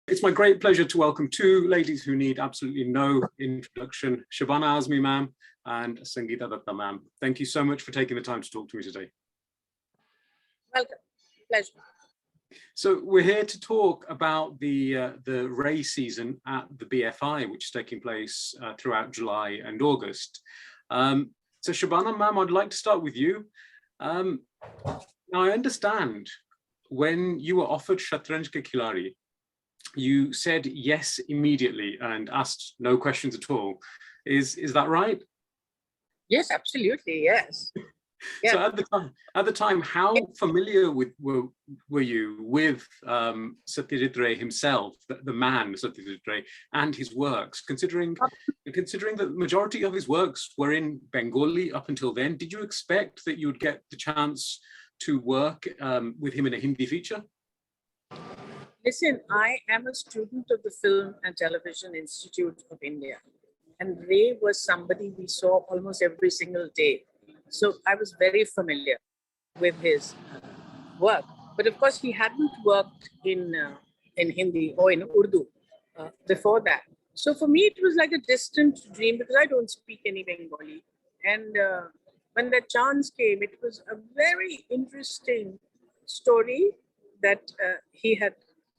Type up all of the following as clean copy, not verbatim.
It's my great pleasure to welcome two ladies who need absolutely no introduction, Shabana Azmi ma'am and Sangeeta Datta ma'am. Thank you so much for taking the time to talk to me today. Welcome, pleasure. So we're here to talk about the Ray season at the BFI, which is taking place throughout July and August. So Shabana ma'am, I'd like to start with you. Now I understand when you were offered Shatranj Ke Khiladi, you said yes immediately and asked no questions at all. Is that right? Yes, absolutely, yes. Yeah. So at the time, how familiar were you with Satyajit Ray himself, the man Satyajit Ray, and his works? Considering that the majority of his works were in Bengali up until then, did you expect that you would get the chance to work with him in a Hindi feature? Listen, I am a student of the Film and Television Institute of India, and Ray was somebody we saw almost every single day. So I was very familiar with his work. But of course, he hadn't worked in Hindi or in Urdu before that. So for me, it was like a distant dream because I don't speak any Bengali. And when the chance came, it was a very interesting story that he had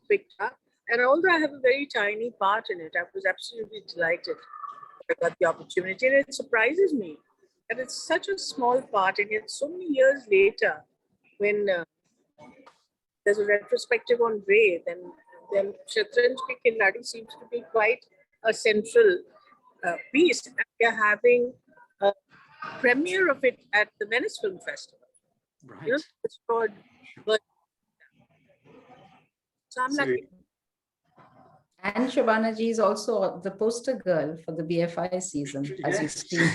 picked up. And although I have a very tiny part in it, I was absolutely delighted I got the opportunity. And it surprises me that it's such a small part, and yet so many years later, when there's a retrospective on Ray, then Shatranj Ke Khiladi seems to be quite a central piece. And we are having a premiere of it at the Venice Film Festival. Right. You know, it's called. So I'm lucky. And Shabana ji is also the poster girl for the BFI season, as you see.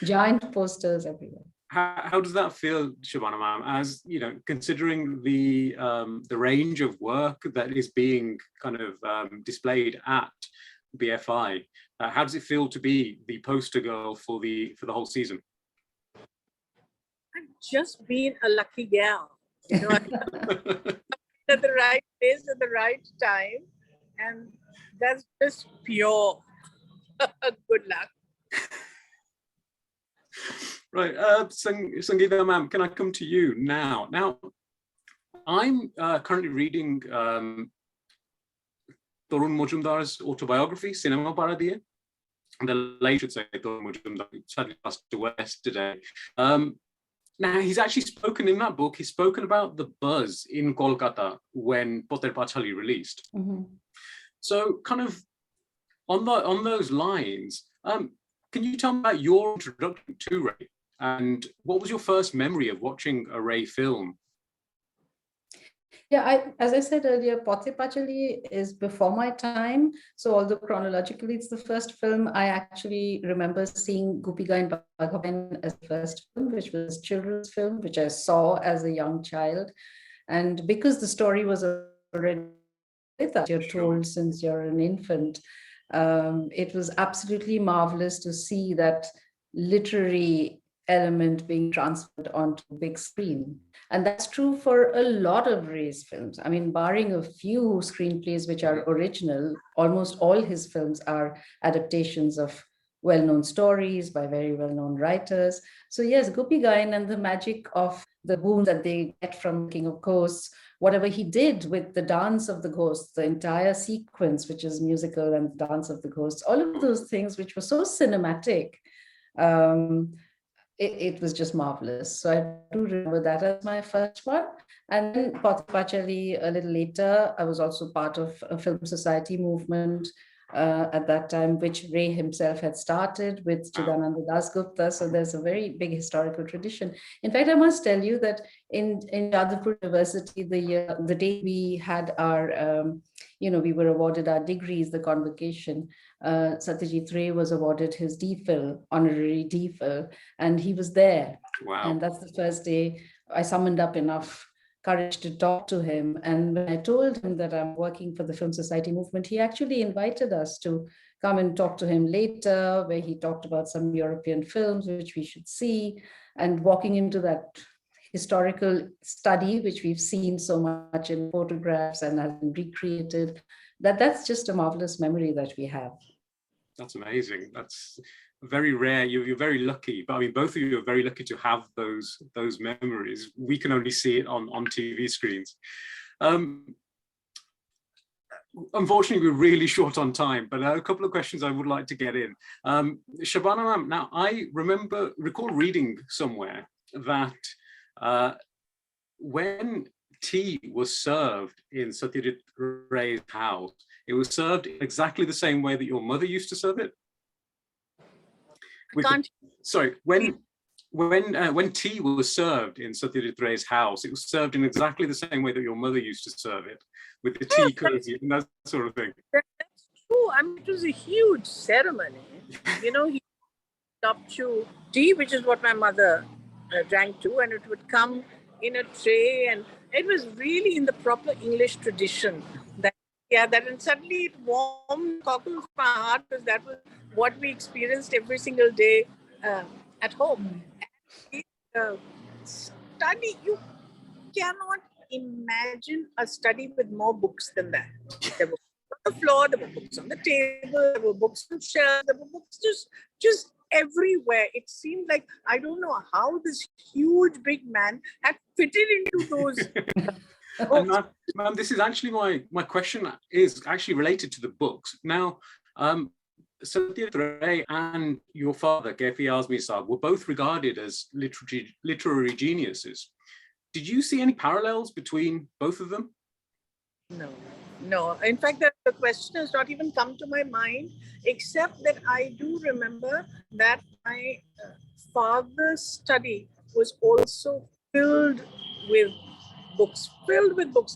Giant posters everywhere. How does that feel, Shabana ma'am? As you know, considering the range of work that is being kind of displayed at BFI, how does it feel to be the poster girl for the whole season? I've just been a lucky gal, you know, at the right place at the right time, and that's just pure good luck. Right, Sangeeta ma'am, can I come to you now? Now, I'm currently reading Torun Majumdar's autobiography, Cinema Paradiye. The late should say Torun Majumdar sadly passed away yesterday. Now, he's actually spoken in that book, he's spoken about the buzz in Kolkata when Poter Pachali released. Mm-hmm. So kind of on those lines, can you tell me about your introduction to Ray? And what was your first memory of watching a Ray film? Yeah, as I said earlier, Pote Pachali is before my time. So although chronologically it's the first film, I actually remember seeing Goopika and Bhagavan as the first film, which was a children's film, which I saw as a young child. And because the story was already with us, you're told since you're an infant, it was absolutely marvelous to see that literary element being transferred onto the big screen. And that's true for a lot of Ray's films. I mean, barring a few screenplays which are original, almost all his films are adaptations of well-known stories by very well-known writers. So yes, Gopi Gayan and the magic of the boons that they get from King of Ghosts, whatever he did with the dance of the ghosts, the entire sequence, which is musical, and the dance of the ghosts, all of those things which were so cinematic, it was just marvelous. So I do remember that as my first one. And then Pote Pachali a little later, I was also part of a film society movement at that time, which Ray himself had started with Chidananda Dasgupta. So there's a very big historical tradition. In fact, I must tell you that in Jadavpur University, the day we had our, we were awarded our degrees, the convocation, Satyajit Ray was awarded his DPhil, honorary DPhil, and he was there. Wow. And that's the first day I summoned up enough courage to talk to him. And when I told him that I'm working for the Film Society movement, he actually invited us to come and talk to him later, where he talked about some European films which we should see. And walking into that historical study, which we've seen so much in photographs and has been recreated, that's just a marvelous memory that we have. That's amazing. That's very rare. You're very lucky, but I mean, both of you are very lucky to have those memories. We can only see it on TV screens. Unfortunately, we're really short on time, but a couple of questions I would like to get in. Shabana ma'am, now I recall reading somewhere that when tea was served in Satyajit Ray's house, it was served exactly the same way that your mother used to serve it. Sorry, when tea was served in Satyajit Ray's house, it was served in exactly the same way that your mother used to serve it, with the tea cozy and that sort of thing. That's true. I mean, it was a huge ceremony. You know, he up to tea, which is what my mother drank too, and it would come in a tray, and it was really in the proper English tradition. And suddenly it warmed the cockles of my heart, because that was what we experienced every single day at home. And study, you cannot imagine a study with more books than that. There were books on the floor, there were books on the table, there were books on shelves, there were books just everywhere. It seemed like, I don't know how this huge big man had fitted into those. Ma'am, this is actually my question is actually related to the books. Now, Satyajit Ray and your father, BFI Azmi sahab, were both regarded as literary geniuses. Did you see any parallels between both of them? No. In fact, the question has not even come to my mind, except that I do remember that my father's study was also filled with books.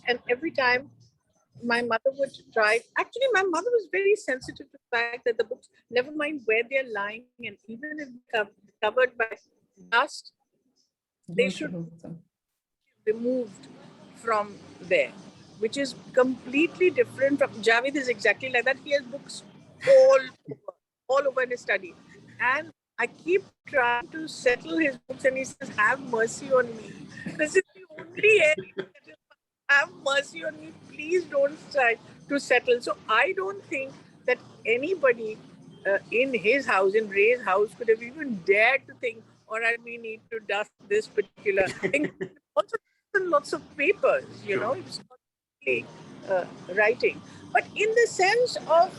And every time my mother would try, actually my mother was very sensitive to the fact that the books, never mind where they're lying, and even if covered by dust, they should be removed from there, which is completely different from Javed. Is exactly like that. He has books all over in his study, and I keep trying to settle his books, and he says, "Have mercy on me. This is the only area that is, have mercy on me. Please don't try to settle." So I don't think that anybody in his house, in Ray's house, could have even dared to think, all right, we need to dust this particular thing. Also, lots of papers, you know, it was constantly writing. But in the sense of,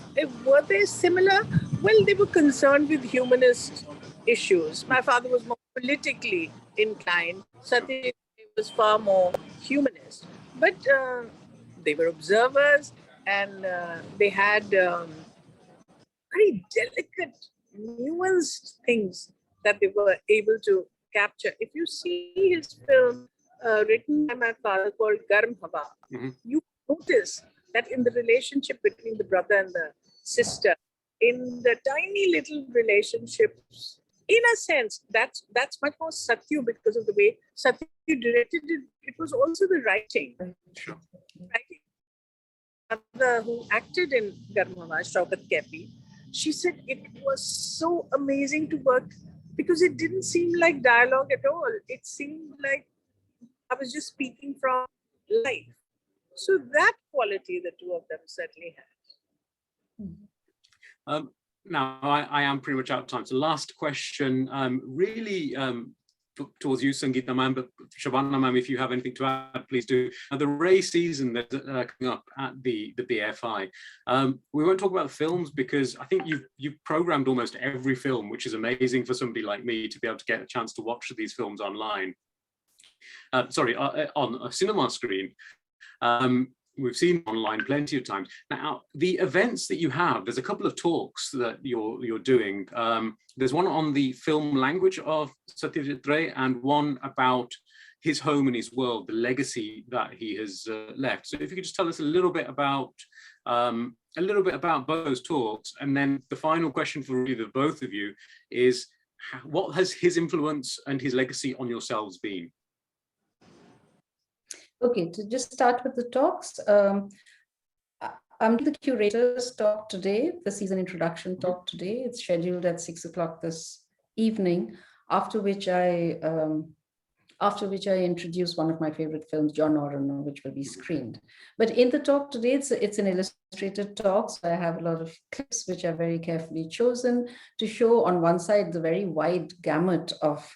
were they similar? Well, they were concerned with humanist issues. My father was more politically inclined. Satyajit was far more humanist. But they were observers, and they had very delicate, nuanced things that they were able to capture. If you see his film written by my father called Garm Hawa, you notice that in the relationship between the brother and the sister, in the tiny little relationships, in a sense, that's much more Satyu, because of the way Satyu directed it. It was also the writing. Sure. Writing. Mother who acted in Garm Hawa, Shaukat Kepi, she said it was so amazing to work because it didn't seem like dialogue at all. It seemed like I was just speaking from life. So that quality the two of them certainly had. Now, I am pretty much out of time. So last question, really towards you, Sangeeta ma'am, but Shabana ma'am, if you have anything to add, please do. The Ray season that's coming up at the BFI. We won't talk about the films because I think you've programmed almost every film, which is amazing for somebody like me to be able to get a chance to watch these films online. On a cinema screen. We've seen online plenty of times. Now, the events that you have, there's a couple of talks that you're doing. There's one on the film language of Satyajit Ray and one about his home and his world, the legacy that he has left. So if you could just tell us a little bit about both those talks. And then the final question for really the both of you is, what has his influence and his legacy on yourselves been? Okay, to just start with the talks, I'm doing the curator's talk today, the season introduction talk today. It's scheduled at 6 o'clock this evening, after which I after which I introduce one of my favorite films, John Oren, which will be screened. But in the talk today, it's an illustrated talk, so I have a lot of clips which are very carefully chosen to show on one side the very wide gamut of,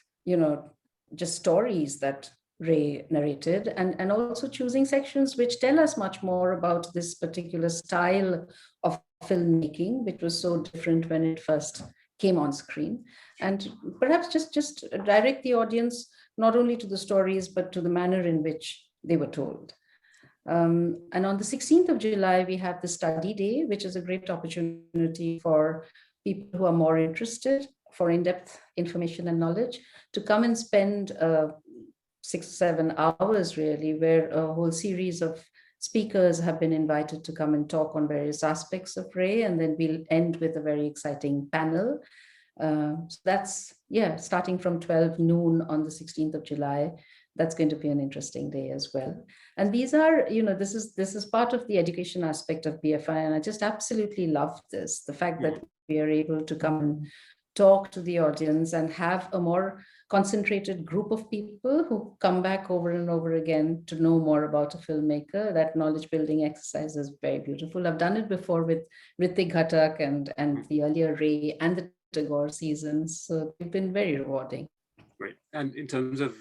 just stories that Ray narrated, and also choosing sections which tell us much more about this particular style of filmmaking, which was so different when it first came on screen, and perhaps just direct the audience not only to the stories, but to the manner in which they were told. And on the 16th of July, we have the study day, which is a great opportunity for people who are more interested for in-depth information and knowledge to come and spend 6-7 hours really, where a whole series of speakers have been invited to come and talk on various aspects of Ray, and then we'll end with a very exciting panel. So that's, starting from 12 noon on the 16th of July. That's going to be an interesting day as well. And these are, this is part of the education aspect of BFI, and I just absolutely love this, the fact that we are able to come and talk to the audience and have a more concentrated group of people who come back over and over again to know more about a filmmaker. That knowledge building exercise is very beautiful. I've done it before with Ritik Ghatak and the earlier Ray and the Tagore seasons. So it's been very rewarding. Great. And in terms of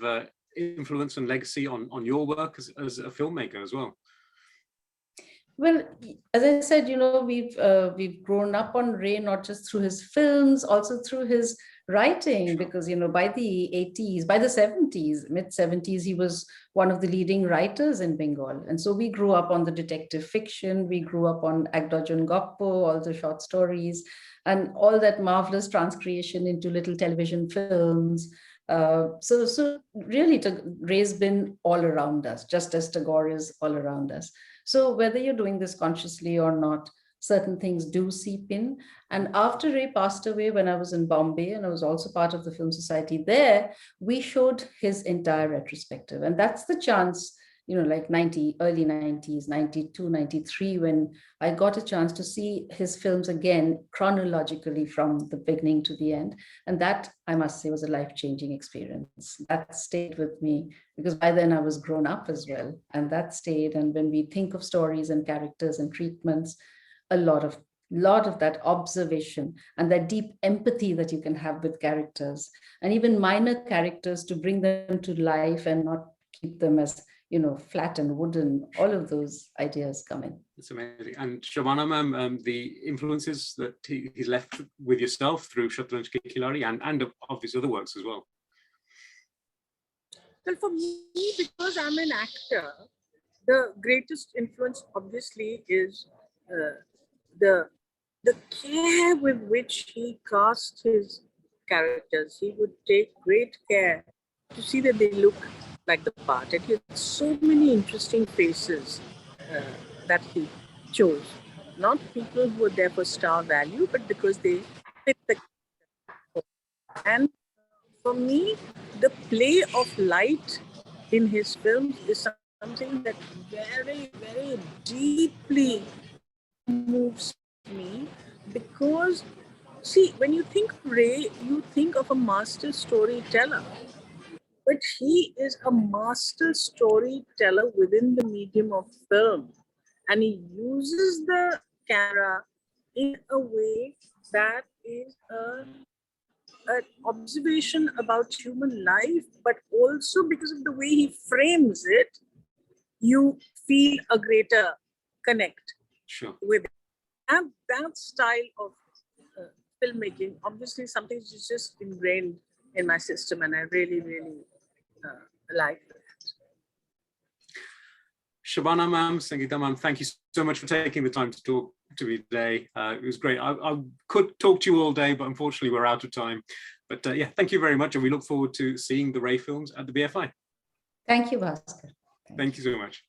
influence and legacy on your work as a filmmaker as well? Well, as I said, we've grown up on Ray, not just through his films, also through his writing, because, by the 80s, by the 70s, mid-70s, he was one of the leading writers in Bengal. And so we grew up on the detective fiction, we grew up on Ekdojon Goppo, all the short stories, and all that marvelous transcreation into little television films. So really, Ray's been all around us, just as Tagore is all around us. So whether you're doing this consciously or not, certain things do seep in. And after Ray passed away, when I was in Bombay, and I was also part of the Film Society there, we showed his entire retrospective. And that's the chance, like early 90s, 92, 93, when I got a chance to see his films again chronologically from the beginning to the end. And that, I must say, was a life-changing experience. That stayed with me because by then I was grown up as well. And that stayed. And when we think of stories and characters and treatments, a lot of that observation and that deep empathy that you can have with characters, and even minor characters, to bring them to life and not keep them as flat and wooden, all of those ideas come in. It's amazing. And Shabana ma'am, the influences that he's left with yourself through Shatranj Ke Khiladi and of his other works as well. Well, for me, because I'm an actor, the greatest influence obviously is the care with which he cast his characters. He would take great care to see that they look like the part. And he had so many interesting faces that he chose. Not people who were there for star value, but because they fit the character. And for me, the play of light in his films is something that very, very deeply moves me, because, see, when you think of Ray, you think of a master storyteller. But he is a master storyteller within the medium of film. And he uses the camera in a way that is an observation about human life, but also because of the way he frames it, you feel a greater connect with it. And that style of filmmaking, obviously something which is just ingrained in my system, and I really, really like that. Shabana ma'am, Sangeeta ma'am, thank you so much for taking the time to talk to me today. It was great. I could talk to you all day, but unfortunately we're out of time. But thank you very much, and we look forward to seeing the Ray films at the BFI. Thank you, Bhaskar. Thank you so much.